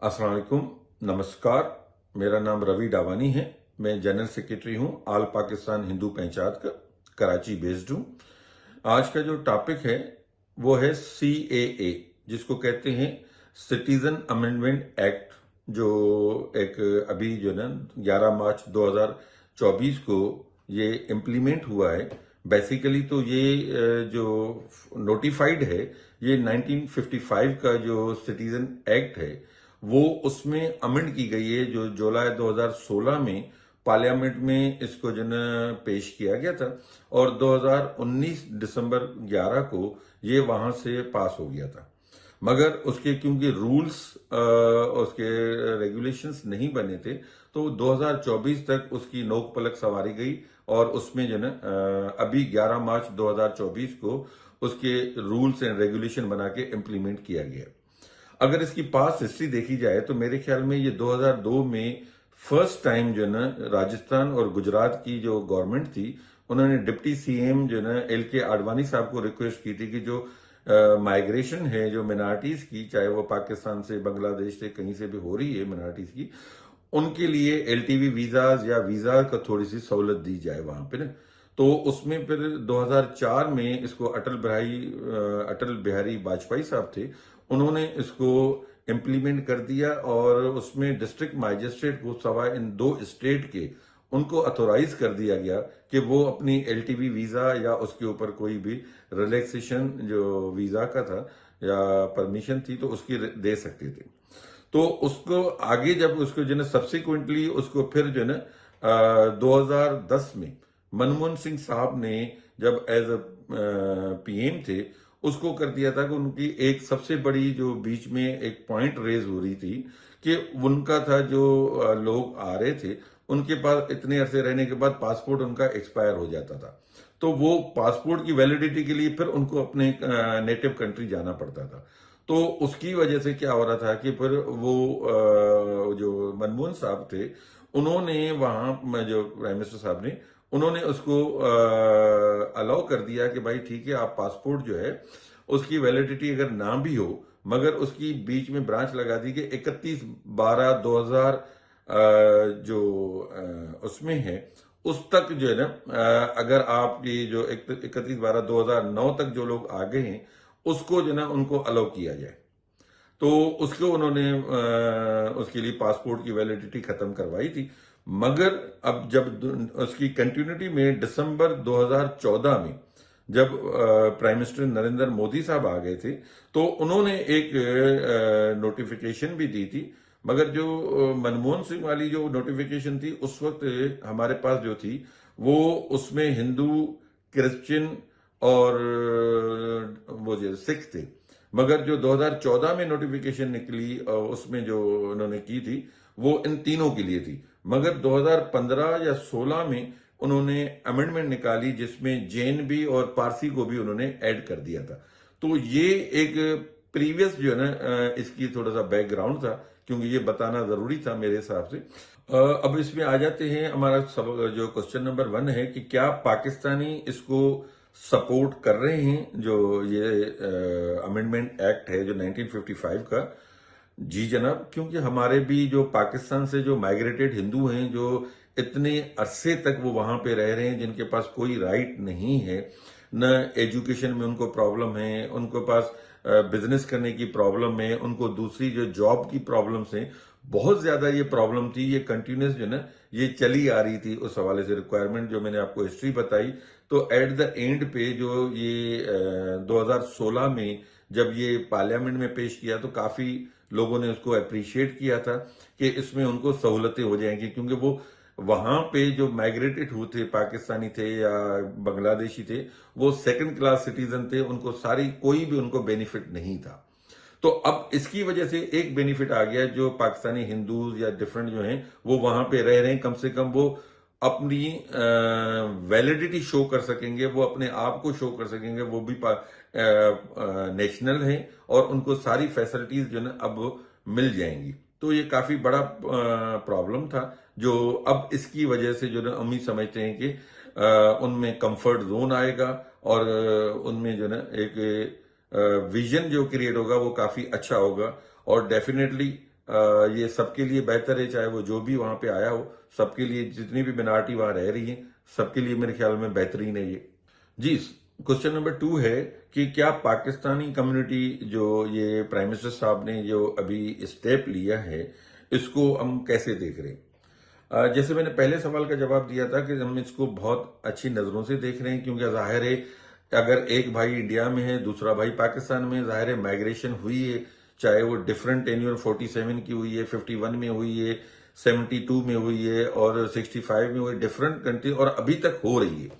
अस्सलाम वालेकुम, नमस्कार। मेरा नाम रवि डावानी है। मैं जनरल सेक्रेटरी हूं ऑल पाकिस्तान हिंदू पंचायत का, कराची बेस्ड हूं। आज का जो टॉपिक है वो है CAA, जिसको कहते हैं सिटीजन अमेंडमेंट एक्ट, जो एक अभी जो ना 11 मार्च 2024 को ये इम्प्लीमेंट हुआ है। बेसिकली तो ये जो नोटिफाइड है, ये 1955 का जो सिटीजन एक्ट है वो उसमें अमेंड की गई है, जो जुलाई 2016 में पार्लियामेंट में इसको जो ना पेश किया गया था और 2019 दिसंबर 11 को ये वहां से पास हो गया था। मगर उसके क्योंकि रूल्स उसके रेगुलेशंस नहीं बने थे, तो 2024 तक उसकी नोक पलक संवारी गई और उसमें जो ना अभी 11 मार्च 2024 को उसके रूल्स एंड रेगुलेशन बना के इम्प्लीमेंट किया गया। अगर इसकी पास्ट हिस्ट्री देखी जाए तो मेरे ख्याल में ये 2002 में फर्स्ट टाइम जो ना राजस्थान और गुजरात की जो गवर्नमेंट थी, उन्होंने डिप्टी CM जो ना LK आडवाणी साहब को रिक्वेस्ट की थी कि जो माइग्रेशन है जो मिनार्टीज की, चाहे वो पाकिस्तान से, बांग्लादेश से, कहीं से भी हो रही है मिनार्टीज की, उनके लिए LTV वीजाज या वीजा का थोड़ी सी सहूलत दी जाए वहां पे ना। तो उसमें फिर 2004 में इसको अटल बिहारी वाजपेयी साहब थे, उन्होंने इसको इम्प्लीमेंट कर दिया और उसमें डिस्ट्रिक्ट मजिस्ट्रेट को सवा इन दो स्टेट के उनको अथोराइज कर दिया गया कि वो अपनी LTV वीजा या उसके ऊपर कोई भी रिलैक्सेशन जो वीजा का था या परमिशन थी तो उसकी दे सकते थे। तो उसको आगे जब उसको जो है सब्सिक्वेंटली उसको फिर जो है ना 2010 में मनमोहन सिंह साहब ने जब एज अ PM थे, उसको कर दिया था कि उनकी एक सबसे बड़ी जो बीच में एक पॉइंट रेज हो रही थी कि उनका था जो लोग आ रहे थे, उनके पास इतने अरसे रहने के बाद पासपोर्ट उनका एक्सपायर हो जाता था, तो वो पासपोर्ट की वैलिडिटी के लिए फिर उनको अपने नेटिव कंट्री जाना पड़ता था। तो उसकी वजह से क्या हो रहा था कि फिर वो जो मनमोहन साहब थे, उन्होंने वहां जो प्राइम मिनिस्टर साहब ने उन्होंने उसको अलाउ कर दिया कि भाई ठीक है, आप पासपोर्ट जो है उसकी वैलिडिटी अगर ना भी हो, मगर उसकी बीच में ब्रांच लगा दी कि 31/12/2000 जो उसमें है उस तक जो है ना, अगर आप ये जो 31/12/2009 तक जो लोग आ गए हैं उसको जो ना उनको अलाउ किया जाए। तो उसको उन्होंने उसके लिए पासपोर्ट की वैलिडिटी खत्म करवाई थी। मगर अब जब उसकी कंटिन्यूटी में दिसंबर 2014 में जब प्राइम मिनिस्टर नरेंद्र मोदी साहब आ गए थे, तो उन्होंने एक नोटिफिकेशन भी दी थी। मगर जो मनमोहन सिंह वाली जो नोटिफिकेशन थी उस वक्त हमारे पास जो थी, वो उसमें हिंदू, क्रिश्चियन और वो जो सिख थे। मगर जो 2014 में नोटिफिकेशन निकली उसमें जो उन्होंने की थी वो इन तीनों के लिए थी। मगर 2015 या 16 में उन्होंने अमेंडमेंट निकाली जिसमें जैन भी और पारसी को भी उन्होंने ऐड कर दिया था। तो ये एक प्रीवियस जो है ना इसकी थोड़ा सा बैकग्राउंड था, क्योंकि ये बताना जरूरी था मेरे हिसाब से। अब इसमें आ जाते हैं, हमारा जो क्वेश्चन नंबर 1 है कि क्या पाकिस्तानी इसको सपोर्ट कर रहे हैं, जो ये अमेंडमेंट एक्ट है जो 1955 का। जी जनाब, क्योंकि हमारे भी जो पाकिस्तान से जो माइग्रेटेड हिंदू हैं, जो इतने अरसे तक वो वहां पे रह रहे हैं, जिनके पास कोई राइट नहीं है, न एजुकेशन में उनको प्रॉब्लम है, उनको पास बिजनेस करने की प्रॉब्लम है, उनको दूसरी जो जॉब की प्रॉब्लम्स हैं, बहुत ज्यादा ये प्रॉब्लम थी, ये कंटिन्यूस जो ना ये चली आ रही थी। उस हवाले से रिक्वायरमेंट जो मैंने आपको हिस्ट्री बताई, तो एट द एंड पे जो ये 2016 में जब ये पार्लियामेंट में पेश किया तो काफी लोगों ने उसको अप्रिशिएट किया था कि इसमें उनको सहूलतें हो जाएंगी, क्योंकि वो वहां पे जो माइग्रेटेड हुए थे, पाकिस्तानी थे या बांग्लादेशी थे, वो सेकंड क्लास सिटीजन थे, उनको सारी कोई भी उनको बेनिफिट नहीं था। तो अब इसकी वजह से एक बेनिफिट आ गया, जो पाकिस्तानी हिंदूज या डिफरेंट जो हैं वो वहां पे रह रहे हैं, कम से कम वो अपनी वैलिडिटी शो कर सकेंगे, वो अपने आप को शो कर सकेंगे, वो भी नेशनल हैं और उनको सारी फैसिलिटीज जो ना अब मिल जाएंगी। तो ये काफी बड़ा प्रॉब्लम था, जो अब इसकी वजह से जो ना उम्मीद समझते हैं कि उनमें कंफर्ट जोन आएगा और उनमें जो ना एक विजन जो क्रिएट होगा वो काफी अच्छा होगा। और डेफिनेटली ये सबके लिए बेहतर है, चाहे वो जो भी वहां पे आया हो, सबके लिए, जितनी भी मिनारिटी वहां रह रही है, सबके लिए मेरे ख्याल में बेहतरीन है ये। जी, क्वेश्चन नंबर 2 है कि क्या पाकिस्तानी कम्युनिटी, जो ये प्राइम मिनिस्टर साहब ने जो अभी स्टेप लिया है, इसको हम कैसे देख रहे हैं? जैसे मैंने पहले सवाल का जवाब दिया था कि हम इसको बहुत अच्छी नजरों से देख रहे हैं, क्योंकि जाहिर है अगर एक भाई इंडिया में है, दूसरा भाई पाकिस्तान में, जाहिर है माइग्रेशन हुई है, चाहे वो डिफरेंट टेन्योर 47 की हुई है, 51 में हुई है, 72 में हुई है और 65 में हुई, डिफरेंट कंट्री, और अभी तक हो रही है।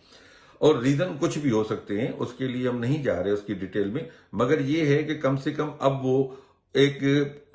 और रीजन कुछ भी हो सकते हैं, उसके लिए हम नहीं जा रहे उसकी डिटेल में, मगर ये है कि कम से कम अब वो एक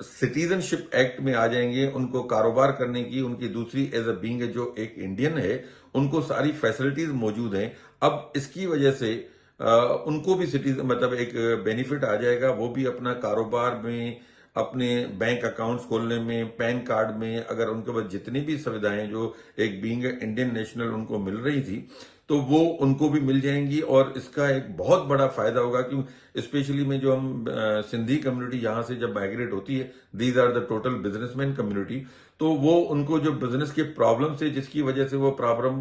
सिटीजनशिप एक्ट में आ जाएंगे, उनको कारोबार करने की, उनकी दूसरी एज अ बीइंग जो एक इंडियन है, उनको सारी फैसिलिटीज मौजूद हैं। अब इसकी वजह से उनको भी सिटीजन मतलब एक बेनिफिट आ जाएगा, वो भी अपना कारोबार में, अपने बैंक अकाउंट्स खोलने में, पैन कार्ड में, अगर उनके पास जितनी भी सुविधाएं जो एक बीइंग इंडियन नेशनल उनको मिल रही थी, तो वो उनको भी मिल जाएंगी। और इसका एक बहुत बड़ा फायदा होगा, क्योंकि स्पेशली में जो हम सिंधी कम्युनिटी यहां से जब माइग्रेट होती है, these are the total businessman community, तो वो उनको जो बिजनेस के प्रॉब्लम से, जिसकी वजह से वो प्रॉब्लम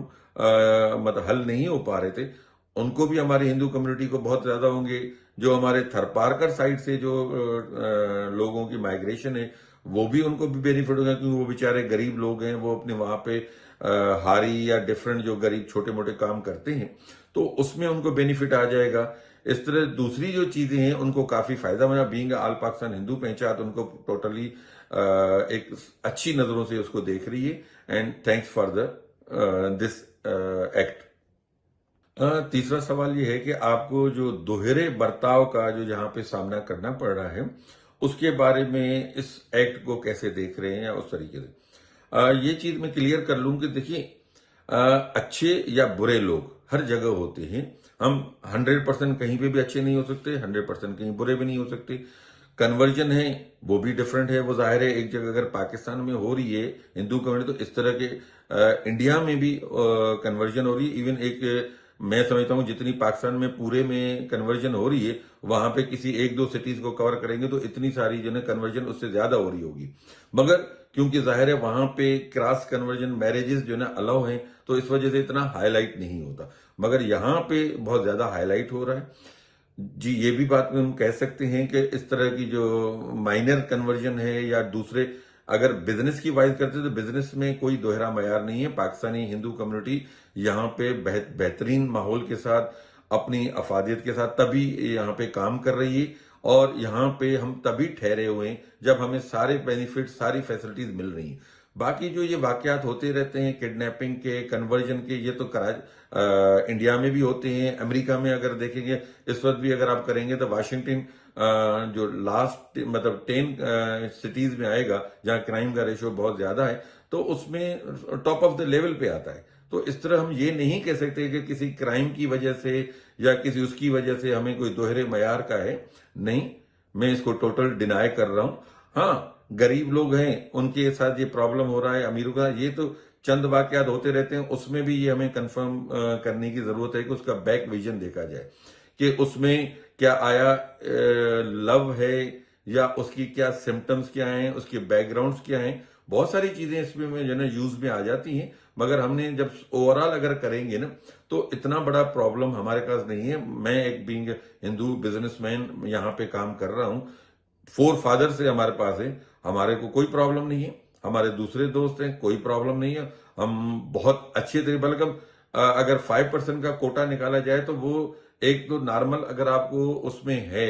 मतलब हल नहीं हो पा रहे थे, उनको भी हमारे हिंदू कम्युनिटी को बहुत ज्यादा होंगे। जो हमारे थरपारकर साइड से जो लोगों की माइग्रेशन है, वो भी उनको भी बेनिफिट होगा, क्योंकि वो बेचारे गरीब लोग हैं, वो अपने वहां पे हारी या डिफरेंट जो गरीब छोटे मोटे काम करते हैं, तो उसमें उनको बेनिफिट आ जाएगा। इस तरह दूसरी जो चीजें हैं उनको काफी फायदा होगा। बीइंग ऑल पाकिस्तान हिंदू पंचायत उनको टोटली एक अच्छी नजरों से उसको देख रही है। And thanks for the this act. तीसरा सवाल ये है कि आपको जो दोहरे बर्ताव का जो जहां पे सामना करना पड़ रहा है, उसके बारे में इस एक्ट को कैसे देख रहे हैं, या उस तरीके से ये चीज मैं क्लियर कर लूं कि देखिए, अच्छे या बुरे लोग हर जगह होते हैं। हम 100% कहीं पे भी अच्छे नहीं हो सकते, 100% कहीं बुरे भी नहीं हो सकते। कन्वर्जन है वो भी डिफरेंट है, वो जाहिर है एक जगह अगर पाकिस्तान में हो रही है हिंदू कम्युनिटी, तो इस तरह के इंडिया में भी कन्वर्जन हो रही है। इवन एक मैं समझता हूं जितनी पाकिस्तान में पूरे में कन्वर्जन हो रही है, वहां पे किसी एक दो सिटीज को कवर करेंगे तो इतनी सारी जो है कन्वर्जन उससे ज्यादा हो रही होगी। मगर क्योंकि जाहिर है वहां पे क्रॉस कन्वर्जन मैरिजेस जो है ना अलाउ हैं, तो इस वजह से इतना हाईलाइट नहीं होता, मगर यहाँ पे बहुत ज्यादा हाईलाइट हो रहा है। जी, ये भी बात हम कह सकते हैं कि इस तरह की जो माइनर कन्वर्जन है या दूसरे, अगर बिजनेस की बात करते हैं तो बिजनेस में कोई दोहरा मयार नहीं है। पाकिस्तानी हिंदू कम्युनिटी यहाँ पे बेहतरीन माहौल के साथ, अपनी अफादियत के साथ तभी यहाँ पे काम कर रही है, और यहाँ पे हम तभी ठहरे हुए हैं जब हमें सारे बेनिफिट, सारी फैसिलिटीज मिल रही हैं। बाकी जो ये वाकयात होते रहते हैं किडनैपिंग के, कन्वर्जन के, ये तो इंडिया में भी होते हैं, अमेरिका में अगर देखेंगे इस वक्त भी अगर आप करेंगे तो वाशिंगटन जो लास्ट मतलब 10 सिटीज में आएगा जहां क्राइम का रेशियो बहुत ज्यादा है, तो उसमें टॉप ऑफ द लेवल पे आता है। तो इस तरह हम ये नहीं कह सकते कि किसी क्राइम की वजह से या किसी उसकी वजह से हमें कोई दोहरे मयार का है। नहीं, मैं इसको टोटल डिनाई कर रहा हूं। हाँ, गरीब लोग हैं उनके साथ ये प्रॉब्लम हो रहा है, अमीरों का ये तो चंद वाकयात होते रहते हैं, उसमें भी ये हमें कंफर्म करने की जरूरत है कि उसका बैक विजन देखा जाए कि उसमें क्या आया, लव है या उसकी क्या सिम्टम्स क्या हैं, उसके बैकग्राउंड्स क्या हैं। बहुत सारी चीजें इसमें जो है यूज में आ जाती हैं, मगर हमने जब ओवरऑल अगर करेंगे ना, तो इतना बड़ा प्रॉब्लम हमारे पास नहीं है। मैं एक बीइंग हिंदू बिजनेसमैन यहाँ पे काम कर रहा हूँ, 4 फादर से हमारे पास है, हमारे को कोई प्रॉब्लम नहीं है। हमारे दूसरे दोस्त हैं, कोई प्रॉब्लम नहीं है, हम बहुत अच्छे तरीके, बल्कि अगर 5% का कोटा निकाला जाए तो वो एक तो नॉर्मल, अगर आपको उसमें है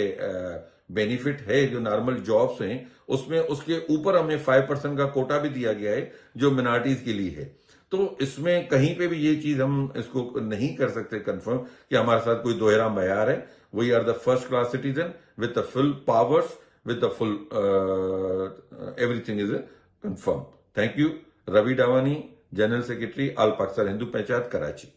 बेनिफिट है, जो नॉर्मल जॉब्स हैं उसमें, उसके ऊपर हमें 5% का कोटा भी दिया गया है जो मिनॉरिटीज के लिए है। तो इसमें कहीं पे भी ये चीज हम इसको नहीं कर सकते कंफर्म कि हमारे साथ कोई दोहरा मयार है। We are the first class citizen with the full powers, with the full everything is confirmed. Thank you. Ravi Davani, General Secretary, Al Pakistan Hindu Panchayat, Karachi.